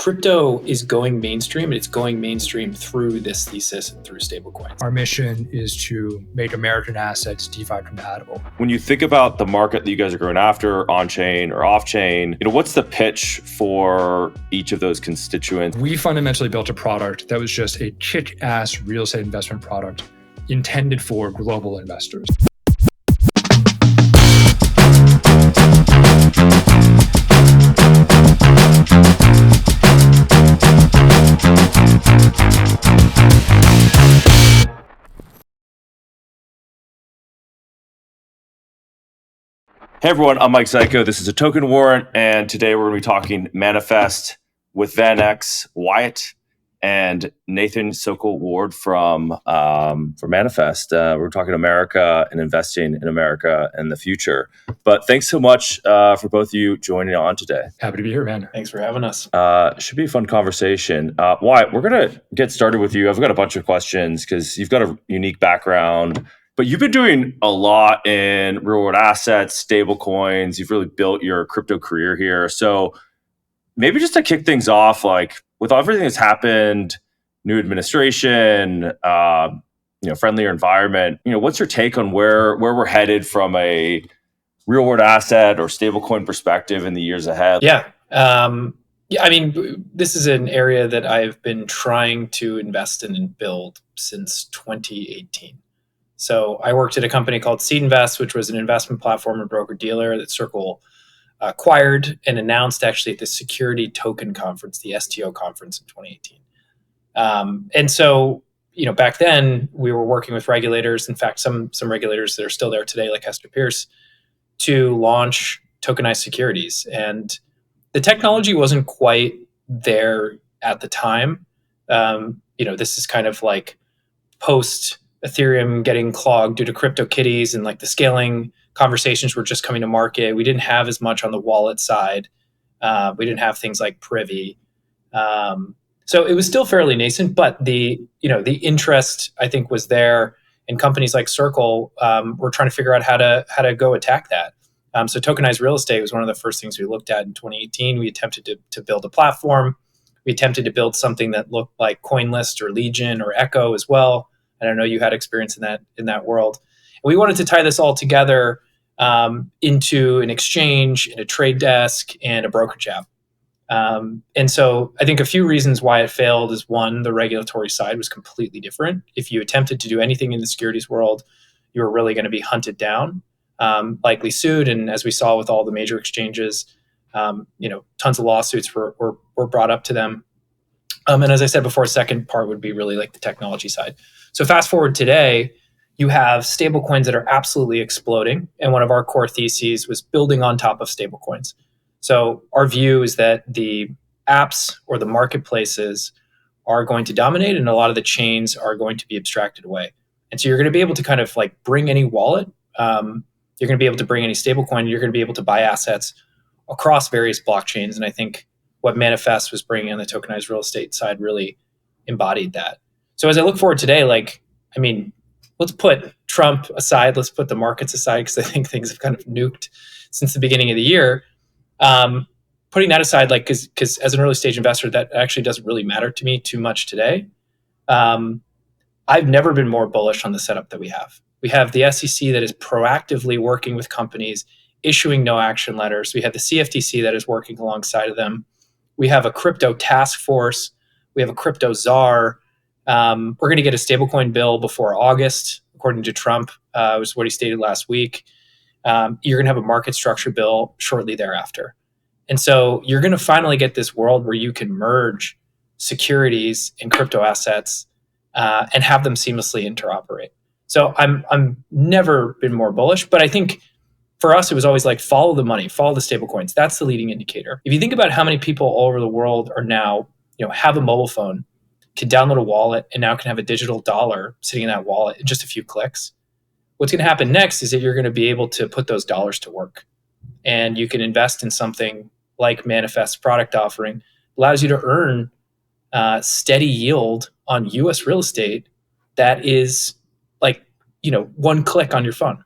crypto is going mainstream, and it's going mainstream through this thesis and through stablecoins. Our mission is to make American assets DeFi compatible. When you think about the market that you guys are going after, on-chain or off-chain, what's the pitch for each of those constituents? We fundamentally built a product that was just a kick-ass real estate investment product intended for global investors. Hey everyone, I'm Mike Zyko. This is a Token Warrant, and today we're going to be talking Manifest with VanEck's Wyatt and Nathaniel Sokoll-Ward from Manifest. We're talking America and investing in America and the future. But thanks so much for both of you joining on today. Happy to be here, man. Thanks for having us. Should be a fun conversation. Wyatt, we're going to get started with you. I've got a bunch of questions because you've got a unique background. But you've been doing a lot in real world assets, stable coins. You've really built your crypto career here. So maybe just to kick things off, like with everything that's happened, new administration, friendlier environment, what's your take on where we're headed from a real world asset or stablecoin perspective in the years ahead? Yeah. This is an area that I've been trying to invest in and build since 2018. So I worked at a company called Seed Invest, which was an investment platform and broker-dealer that Circle acquired and announced actually at the Security Token Conference, the STO conference in 2018. And so, back then we were working with regulators, in fact, some regulators that are still there today, like Hester Pierce, to launch tokenized securities. And the technology wasn't quite there at the time. This is kind of like post Ethereum getting clogged due to CryptoKitties, and like the scaling conversations were just coming to market. We didn't have as much on the wallet side. We didn't have things like Privy. So it was still fairly nascent, but the interest I think was there, and companies like Circle were trying to figure out how to go attack that. So tokenized real estate was one of the first things we looked at in 2018. We attempted to build a platform. We attempted to build something that looked like CoinList or Legion or Echo as well. And I know you had experience in that world. And we wanted to tie this all together into an exchange, and a trade desk, and a brokerage app. And so I think a few reasons why it failed is, one, the regulatory side was completely different. If you attempted to do anything in the securities world, you were really going to be hunted down, likely sued. And as we saw with all the major exchanges, tons of lawsuits were brought up to them. And as I said before, second part would be really like the technology side. So fast forward today, you have stablecoins that are absolutely exploding. And one of our core theses was building on top of stablecoins. So our view is that the apps or the marketplaces are going to dominate, and a lot of the chains are going to be abstracted away. And so you're going to be able to kind of like bring any wallet. You're going to be able to bring any stablecoin. You're going to be able to buy assets across various blockchains. And I think what Manifest was bringing on the tokenized real estate side really embodied that. So as I look forward today, let's put Trump aside, let's put the markets aside, because I think things have kind of nuked since the beginning of the year. Putting that aside, because as an early stage investor, that actually doesn't really matter to me too much today. I've never been more bullish on the setup that we have. We have the SEC that is proactively working with companies, issuing no action letters. We have the CFTC that is working alongside of them. We have a crypto task force. We have a crypto czar. We're going to get a stablecoin bill before August, according to Trump, was what he stated last week. You're going to have a market structure bill shortly thereafter. And so you're going to finally get this world where you can merge securities and crypto assets and have them seamlessly interoperate. So I'm never been more bullish, but I think for us, it was always like, follow the money, follow the stablecoins. That's the leading indicator. If you think about how many people all over the world are now, have a mobile phone, can download a wallet, and now can have a digital dollar sitting in that wallet in just a few clicks. What's going to happen next is that you're going to be able to put those dollars to work, and you can invest in something like Manifest's product offering. Allows you to earn steady yield on US real estate that is one click on your phone.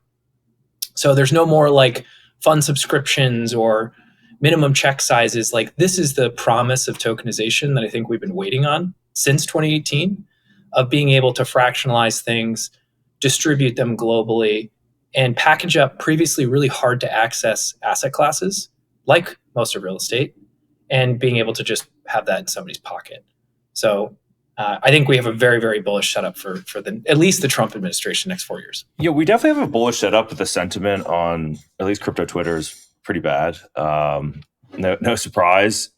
So there's no more like fund subscriptions or minimum check sizes. Like, this is the promise of tokenization that I think we've been waiting on since 2018, of being able to fractionalize things, distribute them globally, and package up previously really hard to access asset classes, like most of real estate, and being able to just have that in somebody's pocket. So I think we have a very, very bullish setup for at least the Trump administration next 4 years. Yeah, we definitely have a bullish setup, but the sentiment on at least crypto Twitter is pretty bad. No surprise.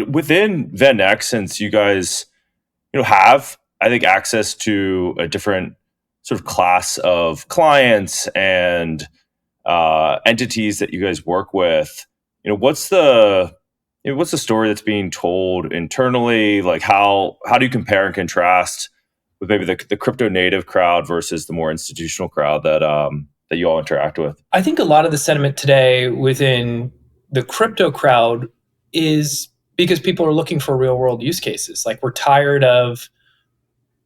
Within VanEck, since you guys have, I think, access to a different sort of class of clients and entities that you guys work with, what's the story that's being told internally? Like, how do you compare and contrast with maybe the crypto native crowd versus the more institutional crowd that you all interact with? I think a lot of the sentiment today within the crypto crowd is because people are looking for real world use cases. Like, we're tired of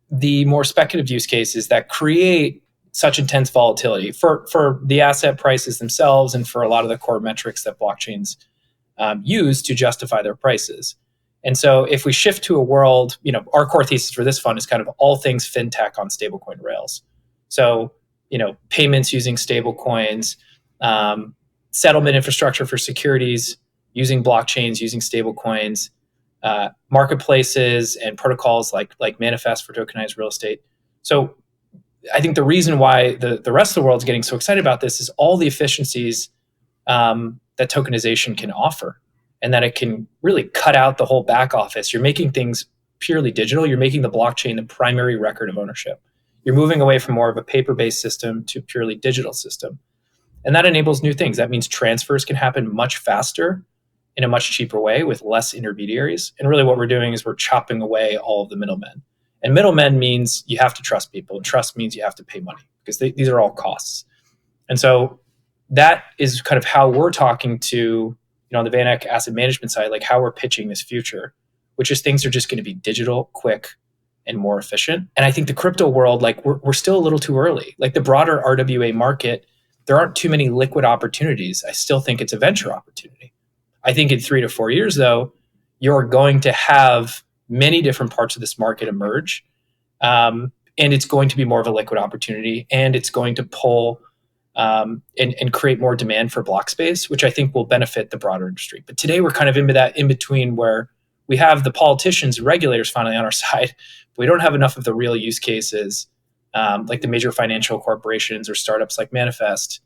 the more speculative use cases that create such intense volatility for the asset prices themselves and for a lot of the core metrics that blockchains use to justify their prices. And so if we shift to a world, our core thesis for this fund is kind of all things fintech on stablecoin rails. So, payments using stablecoins, settlement infrastructure for securities using blockchains, using stablecoins, marketplaces and protocols like Manifest for tokenized real estate. So I think the reason why the rest of the world is getting so excited about this is all the efficiencies that tokenization can offer, and that it can really cut out the whole back office. You're making things purely digital. You're making the blockchain the primary record of ownership. You're moving away from more of a paper-based system to a purely digital system. And that enables new things. That means transfers can happen much faster in a much cheaper way with less intermediaries. And really what we're doing is we're chopping away all of the middlemen. And middlemen means you have to trust people, and trust means you have to pay money, because these are all costs. And so that is kind of how we're talking to, on the VanEck asset management side, like how we're pitching this future, which is things are just going to be digital, quick, and more efficient. And I think the crypto world, like we're still a little too early. Like the broader RWA market, there aren't too many liquid opportunities. I still think it's a venture opportunity. I think in 3 to 4 years, though, you're going to have many different parts of this market emerge. And it's going to be more of a liquid opportunity, and it's going to pull and create more demand for block space, which I think will benefit the broader industry. But today we're kind of into that in between where we have the politicians and regulators finally on our side, but we don't have enough of the real use cases, like the major financial corporations or startups like Manifest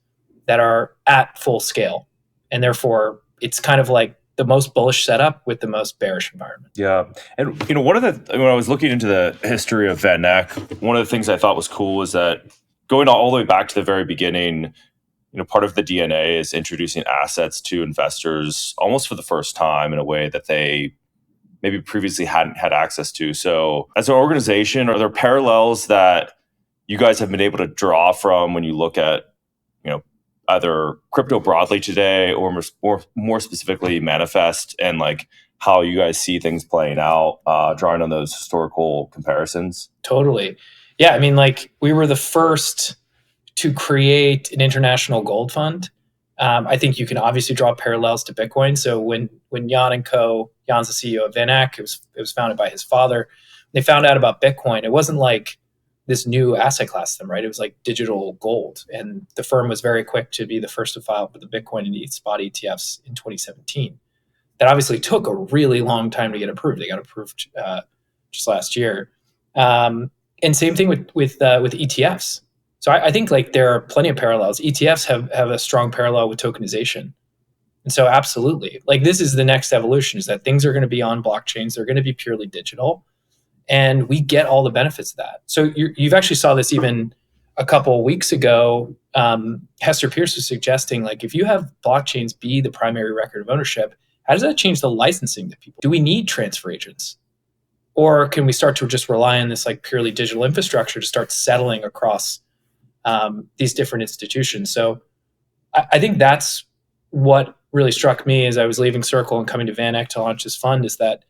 that are at full scale. And therefore, it's kind of like the most bullish setup with the most bearish environment. Yeah. And, when I was looking into the history of VanEck, one of the things I thought was cool was that going all the way back to the very beginning, part of the DNA is introducing assets to investors almost for the first time in a way that they maybe previously hadn't had access to. So as an organization, are there parallels that you guys have been able to draw from when you look at, either crypto broadly today or more specifically Manifest, and like how you guys see things playing out, drawing on those historical comparisons? Totally. Yeah. I mean, like we were the first to create an international gold fund. I think you can obviously draw parallels to Bitcoin. So when Jan and Co, Jan's the CEO of VanEck, it was founded by his father. They found out about Bitcoin. It wasn't like this new asset class to them, right? It was like digital gold. And the firm was very quick to be the first to file for the Bitcoin and ETH spot ETFs in 2017. That obviously took a really long time to get approved. They got approved just last year. And same thing with ETFs. So I think like there are plenty of parallels. ETFs have a strong parallel with tokenization. And so absolutely, like this is the next evolution, is that things are going to be on blockchains. They're going to be purely digital. And we get all the benefits of that. So you've actually saw this even a couple of weeks ago. Hester Pierce was suggesting, like, if you have blockchains be the primary record of ownership, how does that change the licensing that people? Do we need transfer agents? Or can we start to just rely on this like purely digital infrastructure to start settling across these different institutions? So I think that's what really struck me as I was leaving Circle and coming to VanEck to launch this fund, is that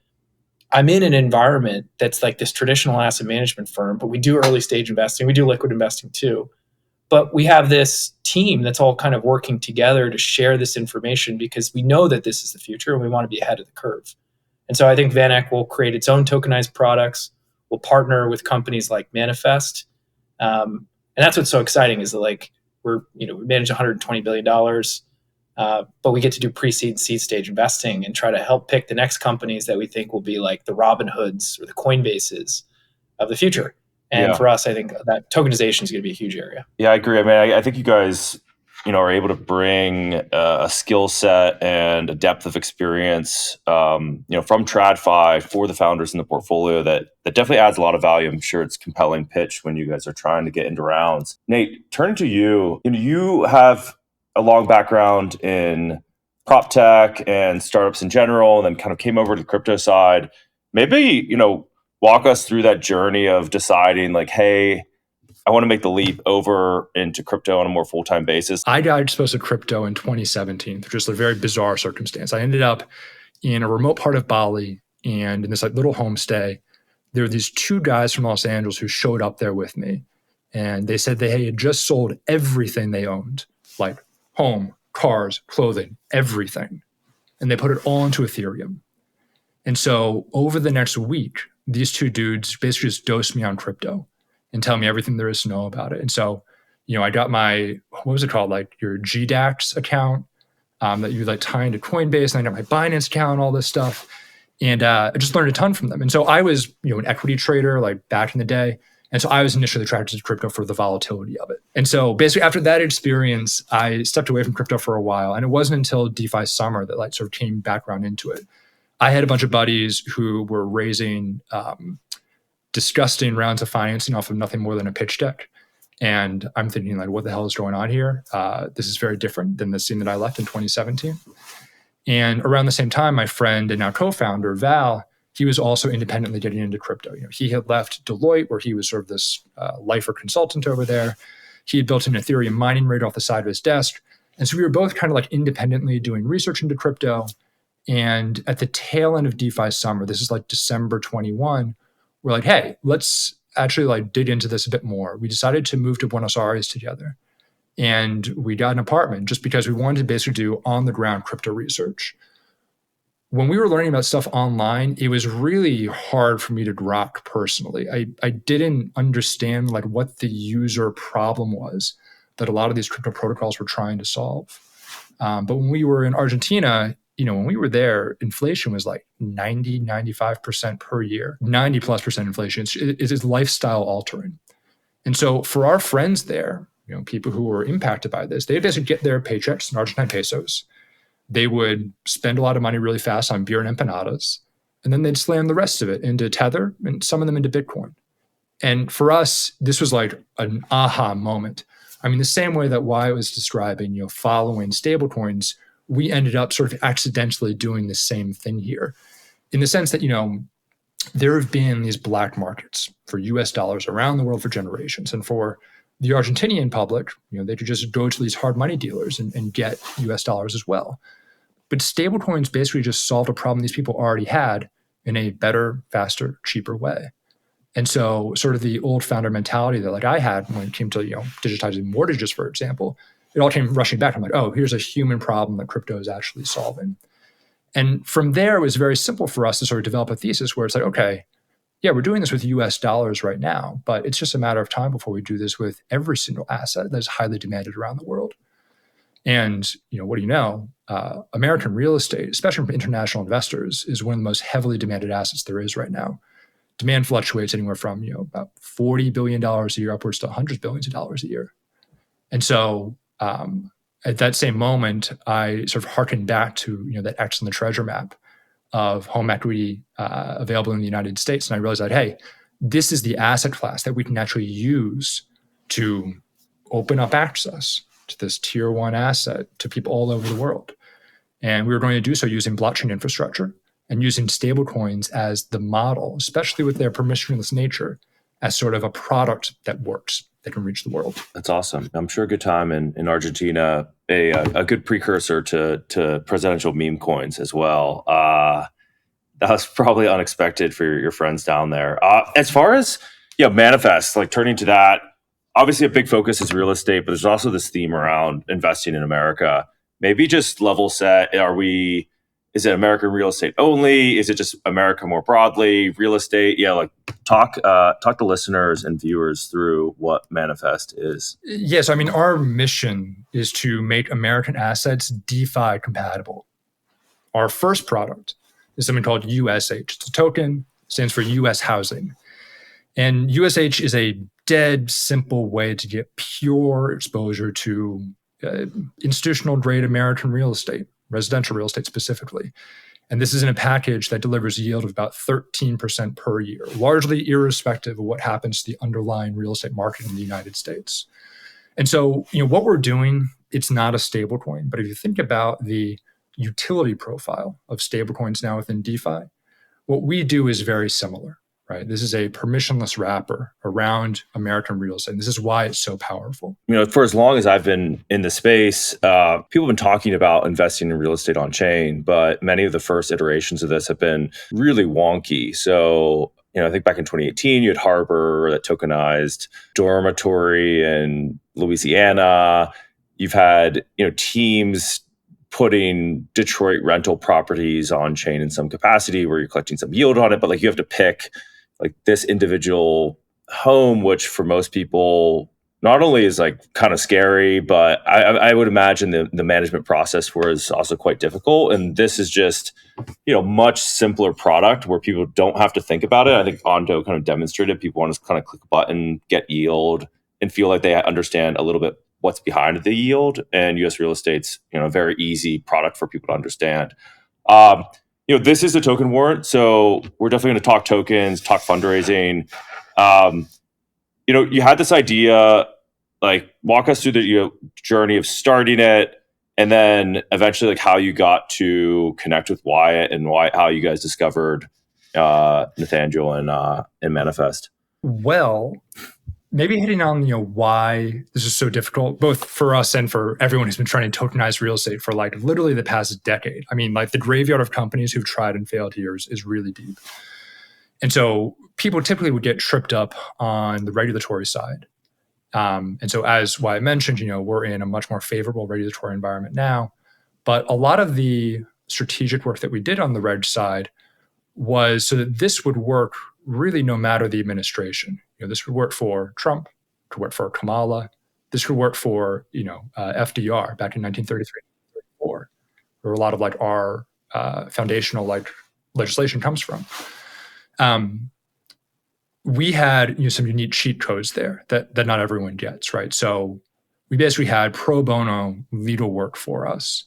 I'm in an environment that's like this traditional asset management firm, but we do early stage investing. We do liquid investing too. But we have this team that's all kind of working together to share this information because we know that this is the future and we want to be ahead of the curve. And so I think VanEck will create its own tokenized products. We'll partner with companies like Manifest. And that's what's so exciting is that like we manage $120 billion, but we get to do pre-seed and seed stage investing and try to help pick the next companies that we think will be like the Robinhoods or the Coinbases of the future. And for us, I think that tokenization is going to be a huge area. Yeah, I agree. I mean, I think you guys, are able to bring a skill set and a depth of experience, from TradFi for the founders in the portfolio that definitely adds a lot of value. I'm sure it's a compelling pitch when you guys are trying to get into rounds. Nate, turning to you, you have a long background in PropTech and startups in general, and then kind of came over to the crypto side. Maybe, walk us through that journey of deciding like, hey, I want to make the leap over into crypto on a more full-time basis. I got exposed to crypto in 2017 through just a very bizarre circumstance. I ended up in a remote part of Bali, and in this like little homestay, there were these two guys from Los Angeles who showed up there with me. And they said they had just sold everything they owned, like home, cars, clothing, everything. And they put it all into Ethereum. And so over the next week, these two dudes basically just dosed me on crypto and tell me everything there is to know about it. And so, I got my, what was it called? Like your GDAX account that you like tie into Coinbase. And I got my Binance account, all this stuff. And I just learned a ton from them. And so I was, an equity trader like back in the day. And so I was initially attracted to crypto for the volatility of it. And so basically after that experience, I stepped away from crypto for a while. And it wasn't until DeFi summer that like sort of came back around into it. I had a bunch of buddies who were raising disgusting rounds of financing off of nothing more than a pitch deck. And I'm thinking like, what the hell is going on here? This is very different than the scene that I left in 2017. And around the same time, my friend and now co-founder, Val, he was also independently getting into crypto. He had left Deloitte, where he was sort of this lifer consultant over there. He had built an Ethereum mining rig off the side of his desk. And so we were both kind of like independently doing research into crypto. And at the tail end of DeFi summer, this is like December 21, we're like, hey, let's actually like dig into this a bit more. We decided to move to Buenos Aires together. And we got an apartment just because we wanted to basically do on the ground crypto research. When we were learning about stuff online, it was really hard for me to grok personally. I didn't understand like what the user problem was that a lot of these crypto protocols were trying to solve. But when we were in Argentina, when we were there, inflation was like 95% per year, 90+% inflation. It's lifestyle altering. And so for our friends there, people who were impacted by this, they basically get their paychecks in Argentine pesos. They would spend a lot of money really fast on beer and empanadas, and then they'd slam the rest of it into Tether and some of them into Bitcoin. And for us, this was like an aha moment. I mean, the same way that Wyatt was describing, following stablecoins, we ended up sort of accidentally doing the same thing here in the sense that, there have been these black markets for US dollars around the world for generations. And for the Argentinian public, they could just go to these hard money dealers and get US dollars as well. But stablecoins basically just solved a problem these people already had in a better, faster, cheaper way. And so sort of the old founder mentality that like I had when it came to, digitizing mortgages, for example, it all came rushing back. I'm like, oh, here's a human problem that crypto is actually solving. And from there, it was very simple for us to sort of develop a thesis where it's like, okay, yeah, we're doing this with US dollars right now, but it's just a matter of time before we do this with every single asset that is highly demanded around the world. And, what do you know? American real estate, especially from international investors, is one of the most heavily demanded assets there is right now. Demand fluctuates anywhere from, about $40 billion a year upwards to hundreds of billions of dollars a year. And so at that same moment, I sort of harkened back to, that X on the treasure map of home equity available in the United States. And I realized that, hey, this is the asset class that we can actually use to open up access to this tier one asset to people all over the world. And we were going to do so using blockchain infrastructure and using stablecoins as the model, especially with their permissionless nature, as sort of a product that works, that can reach the world. That's awesome. I'm sure a good time in Argentina, a good precursor to presidential meme coins as well. That was probably unexpected for your friends down there. As far as Manifest, like turning to that, obviously a big focus is real estate, but there's also this theme around investing in America. Maybe just level set. Is it American real estate only? Is it just America more broadly? Real estate? Yeah, like talk to listeners and viewers through what Manifest is. Yes, I mean, our mission is to make American assets DeFi compatible. Our first product is something called USH. It's a token, stands for US Housing. And USH is a dead simple way to get pure exposure to institutional grade American real estate, residential real estate specifically. And this is in a package that delivers a yield of about 13% per year, largely irrespective of what happens to the underlying real estate market in the United States. And so, what we're doing, it's not a stablecoin, but if you think about the utility profile of stablecoins now within DeFi, what we do is very similar, right? This is a permissionless wrapper around American real estate. And this is why it's so powerful. For as long as I've been in the space, people have been talking about investing in real estate on chain, but many of the first iterations of this have been really wonky. So, I think back in 2018, you had Harbor that tokenized dormitory in Louisiana. You've had, teams putting Detroit rental properties on chain in some capacity where you're collecting some yield on it, but you have to pick this individual home, which for most people not only is kind of scary, but I would imagine the management process was also quite difficult. And this is just, much simpler product where people don't have to think about it. I think Ondo kind of demonstrated people want to kind of click a button, get yield, and feel like they understand a little bit what's behind the yield. And US Real Estate's, a very easy product for people to understand. This is a token warrant, so we're definitely going to talk tokens, talk fundraising. You had this idea, walk us through the journey of starting it, and then eventually how you got to connect with Wyatt and how you guys discovered Nathaniel and Manifest. Well, maybe hitting on why this is so difficult, both for us and for everyone who's been trying to tokenize real estate for literally the past decade. I mean, the graveyard of companies who've tried and failed here is really deep. And so people typically would get tripped up on the regulatory side. And so as Wyatt mentioned, we're in a much more favorable regulatory environment now. But a lot of the strategic work that we did on the reg side was so that this would work really no matter the administration. This would work for Trump, could work for Kamala. This could work for, FDR back in 1933, 1934, where a lot of our foundational legislation comes from. We had some unique cheat codes there that not everyone gets, right? So we basically had pro bono legal work for us.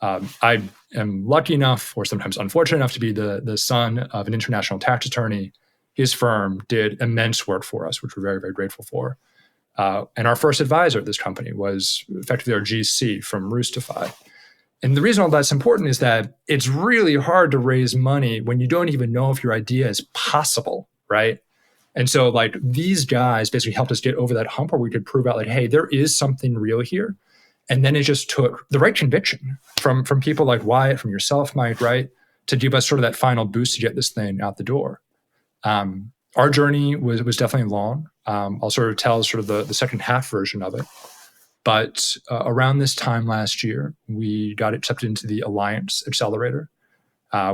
I am lucky enough, or sometimes unfortunate enough, to be the son of an international tax attorney. His firm did immense work for us, which we're very, very grateful for. And our first advisor at this company was effectively our GC from Roostify. And the reason all that's important is that it's really hard to raise money when you don't even know if your idea is possible, right? And so these guys basically helped us get over that hump where we could prove out hey, there is something real here. And then it just took the right conviction from people like Wyatt, from yourself, Mike, right, to give us sort of that final boost to get this thing out the door. Our journey was definitely long. I'll sort of tell the second half version of it. But around this time last year, we got accepted into the Alliance Accelerator,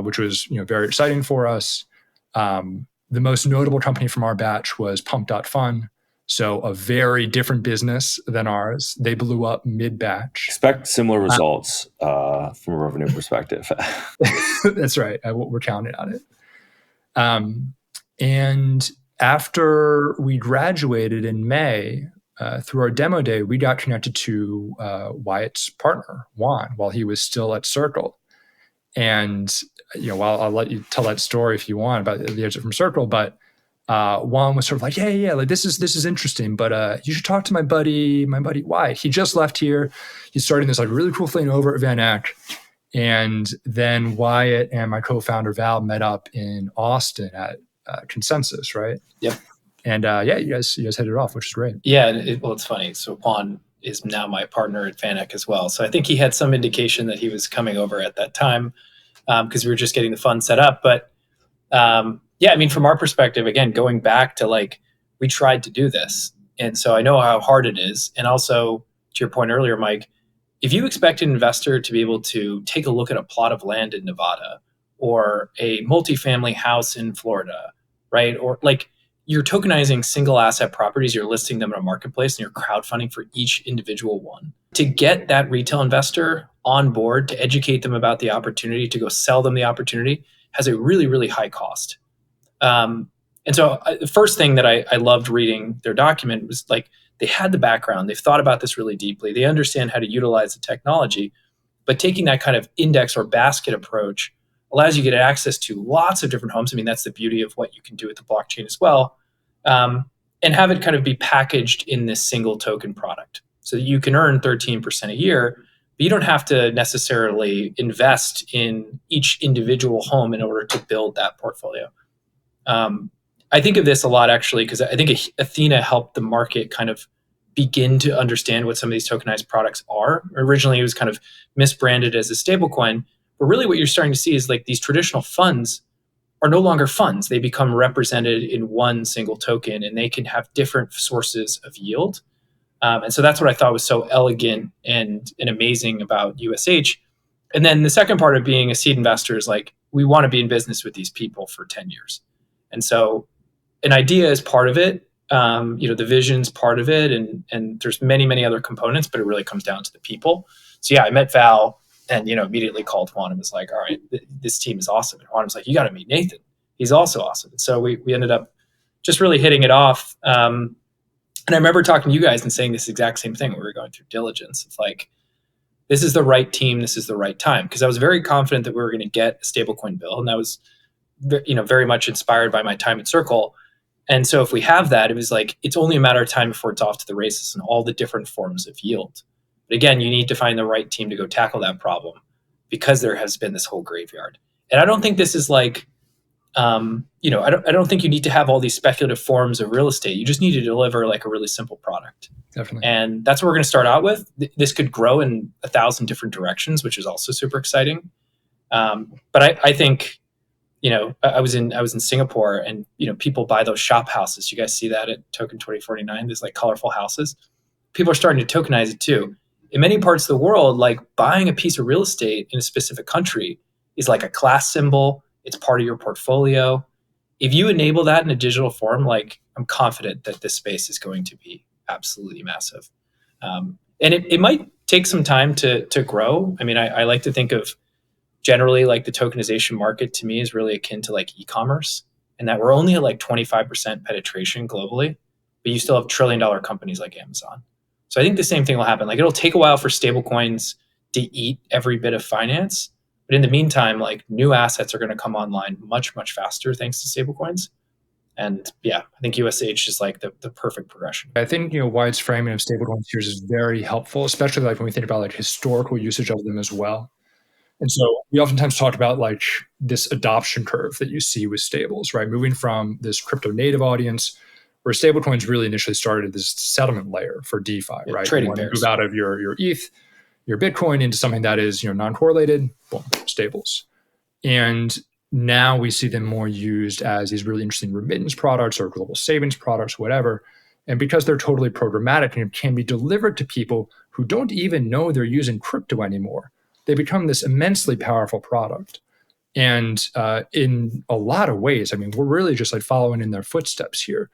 which was very exciting for us. The most notable company from our batch was Pump.Fun. So a very different business than ours. They blew up mid-batch. Expect similar results from a revenue perspective. That's right. We're counting on it. And after we graduated in May, through our demo day, we got connected to Wyatt's partner, Juan, while he was still at Circle. And while I'll let you tell that story if you want about the exit from Circle, but Juan was sort of yeah, this is interesting, but you should talk to my buddy Wyatt. He just left here. He's starting this really cool thing over at VanEck. And then Wyatt and my co-founder Val met up in Austin at Consensus, right? Yep. And you guys hit it off, which is great. Yeah, it's funny. So Juan is now my partner at VanEck as well. So I think he had some indication that he was coming over at that time because we were just getting the fund set up. But from our perspective, again, going back to we tried to do this And so I know how hard it is. And also, to your point earlier, Mike, if you expect an investor to be able to take a look at a plot of land in Nevada or a multifamily house in Florida, right? Or like you're tokenizing single asset properties, you're listing them in a marketplace and you're crowdfunding for each individual one. To get that retail investor on board, to educate them about the opportunity, to go sell them the opportunity, has a really, really high cost. And so the first thing that I loved reading their document was like, they had the background, they've thought about this really deeply, they understand how to utilize the technology, but taking that kind of index or basket approach allows you to get access to lots of different homes. I mean, that's the beauty of what you can do with the blockchain as well, and have it kind of be packaged in this single token product so that you can earn 13% a year, but you don't have to necessarily invest in each individual home in order to build that portfolio. I think of this a lot actually because I think Athena helped the market kind of begin to understand what some of these tokenized products are. Originally, it was kind of misbranded as a stablecoin, but really what you're starting to see is like these traditional funds are no longer funds. They become represented in one single token and they can have different sources of yield. And so that's what I thought was so elegant and amazing about USH. And then the second part of being a seed investor is like, we want to be in business with these people for 10 years. And so an idea is part of it. The vision's part of it. And there's many, many other components, but it really comes down to the people. So yeah, I met Val and, immediately called Juan and was like, all right, this team is awesome. And Juan was like, you got to meet Nathan. He's also awesome. And so we ended up just really hitting it off. And I remember talking to you guys and saying this exact same thing when we were going through diligence. It's like, this is the right team. This is the right time. Because I was very confident that we were going to get a stablecoin bill. And that was, very much inspired by my time at Circle. And so if we have that, it was like, it's only a matter of time before it's off to the races and all the different forms of yield. But again, you need to find the right team to go tackle that problem because there has been this whole graveyard. And I don't think this is like, I don't think you need to have all these speculative forms of real estate. You just need to deliver like a really simple product. Definitely. And that's what we're going to start out with. This could grow in 1,000 different directions, which is also super exciting. But I think, I was in Singapore and, people buy those shop houses. You guys see that at Token 2049, these like colorful houses. People are starting to tokenize it too. In many parts of the world, like buying a piece of real estate in a specific country is like a class symbol. It's part of your portfolio. If you enable that in a digital form, like I'm confident that this space is going to be absolutely massive. And it might take some time to grow. I mean, I like to think of generally like the tokenization market to me is really akin to like e-commerce, and that we're only at like 25% penetration globally, but you still have $1 trillion companies like Amazon. So I think the same thing will happen. Like it'll take a while for stablecoins to eat every bit of finance, but in the meantime, like new assets are going to come online much, much faster thanks to stablecoins. And yeah, I think USH is like the perfect progression. I think, Wyatt's framing of stablecoins here is very helpful, especially like when we think about like historical usage of them as well. And so we oftentimes talk about like this adoption curve that you see with stables, right? Moving from this crypto native audience where stablecoins really initially started as this settlement layer for DeFi, right? Trading you pairs. move out of your ETH, your Bitcoin into something that is, non-correlated, boom, stables. And now we see them more used as these really interesting remittance products or global savings products, whatever. And because they're totally programmatic and can be delivered to people who don't even know they're using crypto anymore, they become this immensely powerful product. And in a lot of ways, I mean, we're really just like following in their footsteps here,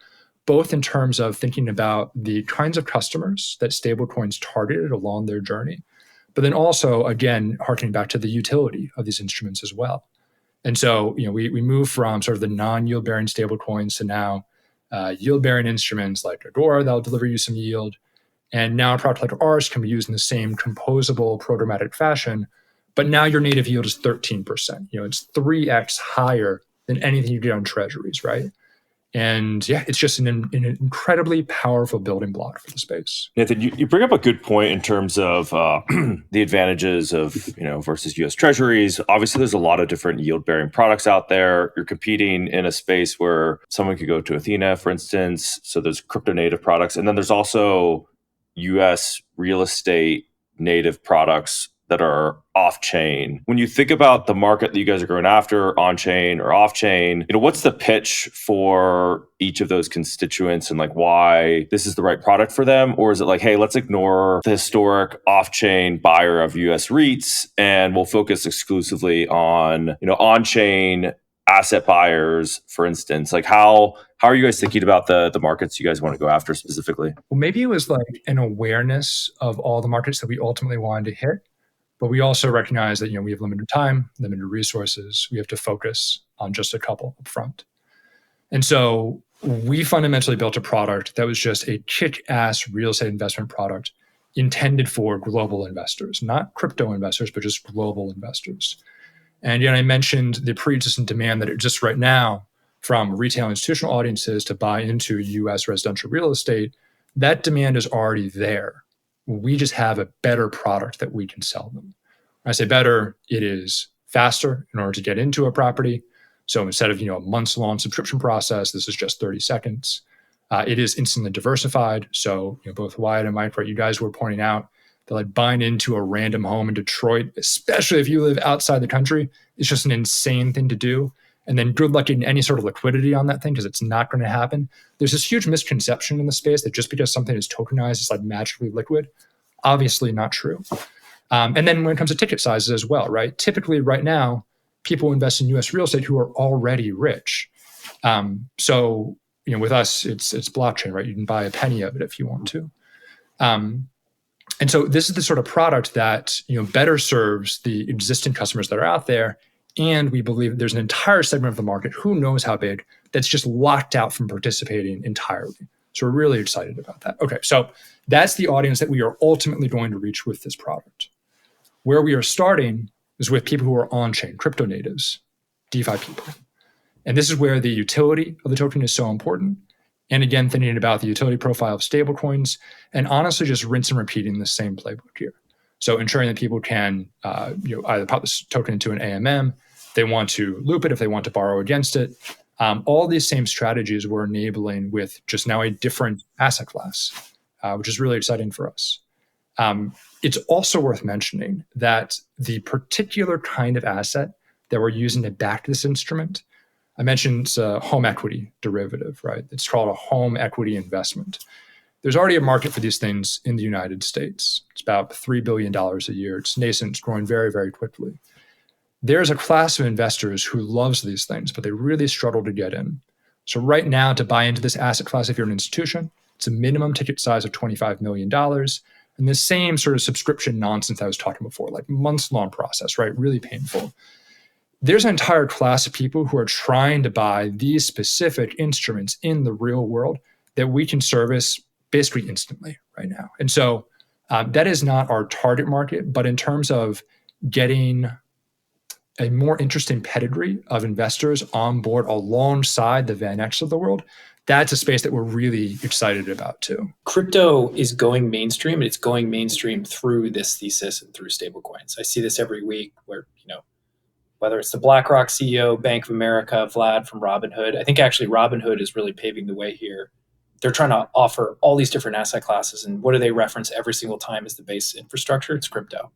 both in terms of thinking about the kinds of customers that stablecoins targeted along their journey, but then also, again, harkening back to the utility of these instruments as well. And so, we move from sort of the non-yield bearing stablecoins to now yield bearing instruments like Agora that'll deliver you some yield. And now a product like ours can be used in the same composable programmatic fashion, but now your native yield is 13%. It's 3x higher than anything you get on treasuries, right? And yeah, it's just an incredibly powerful building block for the space. Nathan, you bring up a good point in terms of the advantages of versus U.S. Treasuries. Obviously, there's a lot of different yield-bearing products out there. You're competing in a space where someone could go to Athena, for instance. So there's crypto native products, and then there's also U.S. real estate native products that are off-chain. When you think about the market that you guys are going after, on-chain or off-chain, what's the pitch for each of those constituents and like why this is the right product for them? Or is it like, hey, let's ignore the historic off-chain buyer of US REITs and we'll focus exclusively on, on-chain asset buyers, for instance? Like how are you guys thinking about the markets you guys want to go after specifically? Well, maybe it was like an awareness of all the markets that we ultimately wanted to hit. But we also recognize that, we have limited time, limited resources. We have to focus on just a couple up front. And so we fundamentally built a product that was just a kick-ass real estate investment product intended for global investors, not crypto investors, but just global investors. And I mentioned the pre-existing demand that exists right now from retail and institutional audiences to buy into US residential real estate. That demand is already there. We just have a better product that we can sell them. When I say better, it is faster in order to get into a property. So instead of a months-long subscription process, this is just 30 seconds. It is instantly diversified. So both Wyatt and Mike, right, you guys were pointing out that like buying into a random home in Detroit, especially if you live outside the country, is just an insane thing to do. And then good luck getting any sort of liquidity on that thing because it's not going to happen. There's this huge misconception in the space that just because something is tokenized, it's like magically liquid. Obviously not true. And then when it comes to ticket sizes as well, right? Typically right now, people invest in US real estate who are already rich. So with us, it's blockchain, right? You can buy a penny of it if you want to. And so this is the sort of product that better serves the existing customers that are out there. And we believe there's an entire segment of the market, who knows how big, that's just locked out from participating entirely. So we're really excited about that. Okay, so that's the audience that we are ultimately going to reach with this product. Where we are starting is with people who are on-chain, crypto natives, DeFi people. And this is where the utility of the token is so important. And again, thinking about the utility profile of stablecoins and honestly just rinse and repeating the same playbook here. So ensuring that people can either pop this token into an AMM, if they want to loop it, if they want to borrow against it. All these same strategies we're enabling with just now a different asset class, which is really exciting for us. It's also worth mentioning that the particular kind of asset that we're using to back this instrument, I mentioned it's a home equity derivative, right? It's called a home equity investment. There's already a market for these things in the United States. It's about $3 billion a year. It's nascent, it's growing very, very quickly. There's a class of investors who loves these things, but they really struggle to get in. So right now, to buy into this asset class, if you're an institution, it's a minimum ticket size of $25 million. And the same sort of subscription nonsense I was talking before, like months-long process, right? Really painful. There's an entire class of people who are trying to buy these specific instruments in the real world that we can service basically instantly right now. And so that is not our target market, but in terms of getting a more interesting pedigree of investors on board alongside the VanEcks of the world, that's a space that we're really excited about too. Crypto is going mainstream, and it's going mainstream through this thesis and through stablecoins. I see this every week where, whether it's the BlackRock CEO, Bank of America, Vlad from Robinhood. I think actually Robinhood is really paving the way here. They're trying to offer all these different asset classes. And what do they reference every single time as the base infrastructure? It's crypto.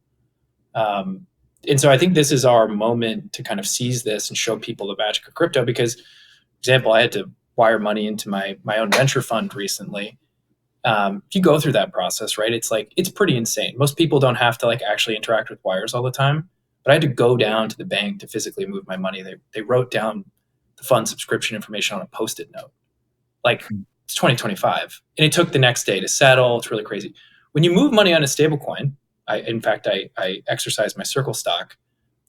And so I think this is our moment to kind of seize this and show people the magic of crypto. Because, for example, I had to wire money into my own venture fund recently. If you go through that process, right, it's pretty insane. Most people don't have to actually interact with wires all the time. But I had to go down to the bank to physically move my money. They wrote down the fund subscription information on a Post-it note. It's 2025. And it took the next day to settle. It's really crazy. When you move money on a stablecoin, I exercised my Circle stock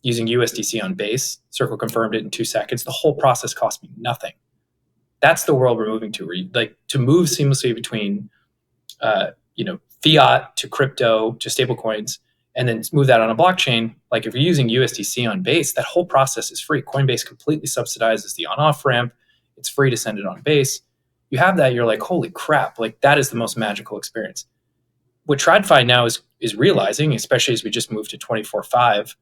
using USDC on Base. Circle confirmed it in 2 seconds. The whole process cost me nothing. That's the world we're moving to. To move seamlessly between fiat to crypto to stablecoins, and then move that on a blockchain. Like if you're using USDC on Base, that whole process is free. Coinbase completely subsidizes the on-off ramp. It's free to send it on Base. You have that, you're like, holy crap, that is the most magical experience. What TradFi now is realizing, especially as we just moved to 24/5,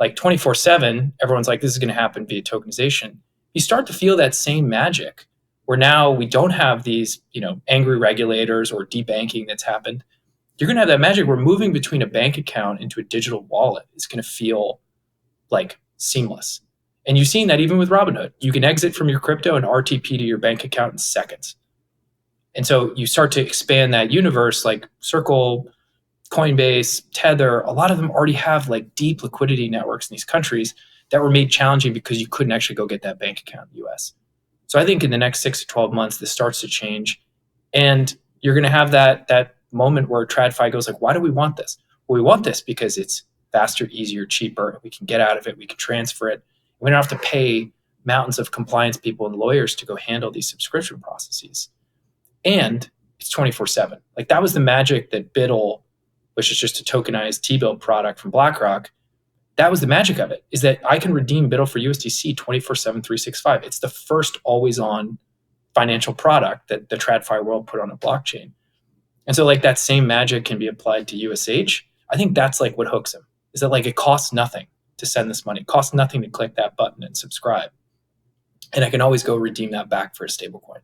24/7, everyone's like, this is going to happen via tokenization. You start to feel that same magic where now we don't have these, angry regulators or debanking that's happened. you're going to have that magic where moving between a bank account into a digital wallet is going to feel like seamless. And you've seen that even with Robinhood. You can exit from your crypto and RTP to your bank account in seconds. And so you start to expand that universe, like Circle, Coinbase, Tether. A lot of them already have like deep liquidity networks in these countries that were made challenging because you couldn't actually go get that bank account in the US. So I think in the next 6 to 12 months, this starts to change. And you're going to have that moment where TradFi goes like, why do we want this? Well, we want this because it's faster, easier, cheaper. We can get out of it. We can transfer it. We don't have to pay mountains of compliance people and lawyers to go handle these subscription processes. And it's 24/7. Like that was the magic that BUIDL, which is just a tokenized T-bill product from BlackRock, that was the magic of it, is that I can redeem BUIDL for USDC 24/7, 365. It's the first always-on financial product that the TradFi world put on a blockchain. And so like that same magic can be applied to USH. I think that's like what hooks him, is that like it costs nothing to send this money. It costs nothing to click that button and subscribe. And I can always go redeem that back for a stablecoin.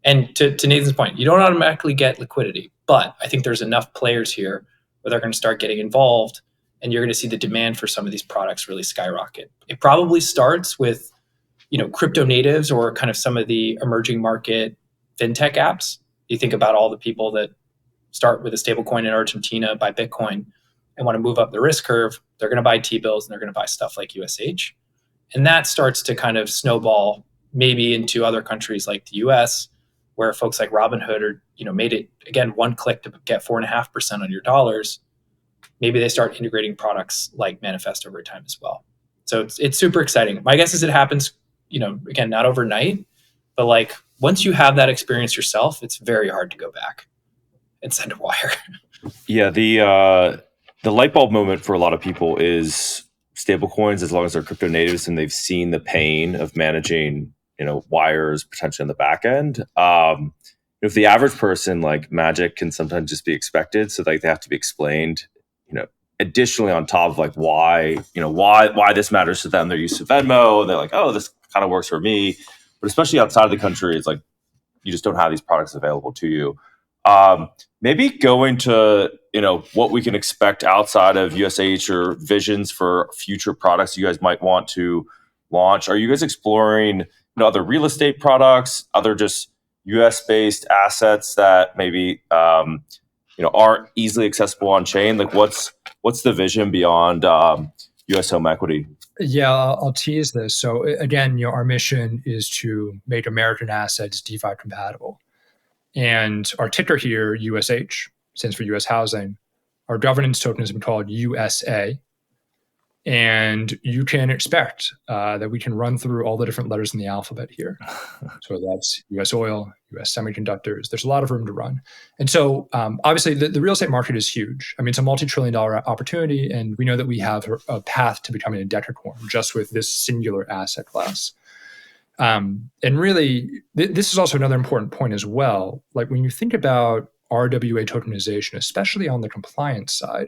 And to Nathan's point, you don't automatically get liquidity, but I think there's enough players here where they're going to start getting involved, and you're going to see the demand for some of these products really skyrocket. It probably starts with, crypto natives or kind of some of the emerging market fintech apps. You think about all the people that start with a stablecoin in Argentina, buy Bitcoin, and want to move up the risk curve. They're going to buy T-bills and they're going to buy stuff like USH. And that starts to kind of snowball maybe into other countries like the US, where folks like Robinhood are, made it, again, one click to get 4.5% on your dollars. Maybe they start integrating products like Manifest over time as well. So it's super exciting. My guess is it happens, again, not overnight, but like once you have that experience yourself, it's very hard to go back and send a wire. Yeah, the light bulb moment for a lot of people is stablecoins, as long as they're crypto natives and they've seen the pain of managing, wires potentially on the back end. If the average person, like magic can sometimes just be expected, so like they have to be explained, additionally on top of like why this matters to them. They're used to Venmo. They're like, oh, this kind of works for me. But especially outside of the country, it's like you just don't have these products available to you. Maybe going to, what we can expect outside of USH or visions for future products you guys might want to launch. Are you guys exploring, other real estate products, other just US-based assets that maybe, aren't easily accessible on chain? Like what's the vision beyond US home equity? Yeah, I'll tease this. So again, our mission is to make American assets DeFi compatible. And our ticker here, USH, stands for US Housing. Our governance token has been called USA. And you can expect that we can run through all the different letters in the alphabet here. So that's US Oil, US Semiconductors. There's a lot of room to run. And so obviously the real estate market is huge. I mean, it's a multi-trillion-dollar opportunity. And we know that we have a path to becoming a decacorn just with this singular asset class. And really, this is also another important point as well. Like when you think about RWA tokenization, especially on the compliance side,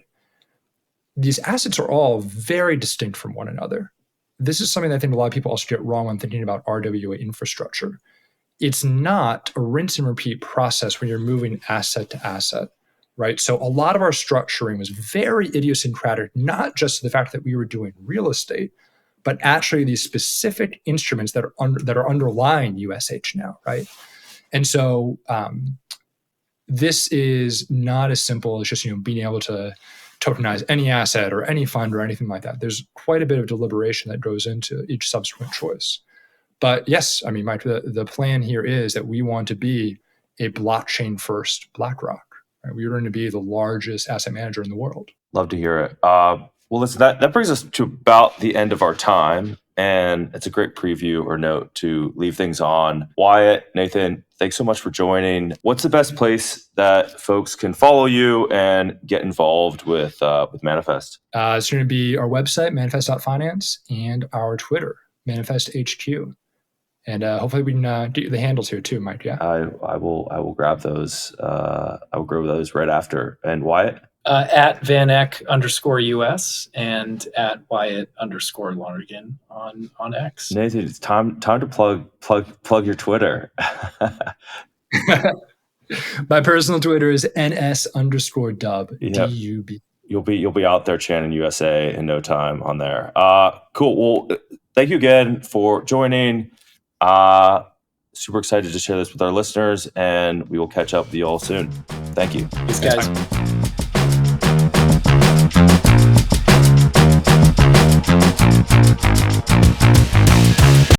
these assets are all very distinct from one another. This is something that I think a lot of people also get wrong when thinking about RWA infrastructure. It's not a rinse and repeat process when you're moving asset to asset, right? So a lot of our structuring was very idiosyncratic, not just the fact that we were doing real estate, but actually these specific instruments that are underlying USH now, right? And so this is not as simple as just being able to tokenize any asset or any fund or anything like that. There's quite a bit of deliberation that goes into each subsequent choice. But yes, I mean, Mike, the plan here is that we want to be a blockchain-first BlackRock. Right? We are going to be the largest asset manager in the world. Love to hear it. Well, listen, that brings us to about the end of our time, and it's a great preview or note to leave things on. Wyatt, Nathan, thanks so much for joining. What's the best place that folks can follow you and get involved with Manifest? It's going to be our website, manifest.finance, and our Twitter, ManifestHQ. And hopefully we can get you the handles here too, Mike. Yeah, I will grab those. I will grab those right after. And Wyatt? At VanEck_US and at Wyatt_Lonergan on X. Nathan, it's time to plug your Twitter. My personal Twitter is ns_dub, Yep. DUB. You'll be out there chanting USA in no time on there. Cool. Well, thank you again for joining. Super excited to share this with our listeners, and we will catch up with you all soon. Thank you. Thanks, guys.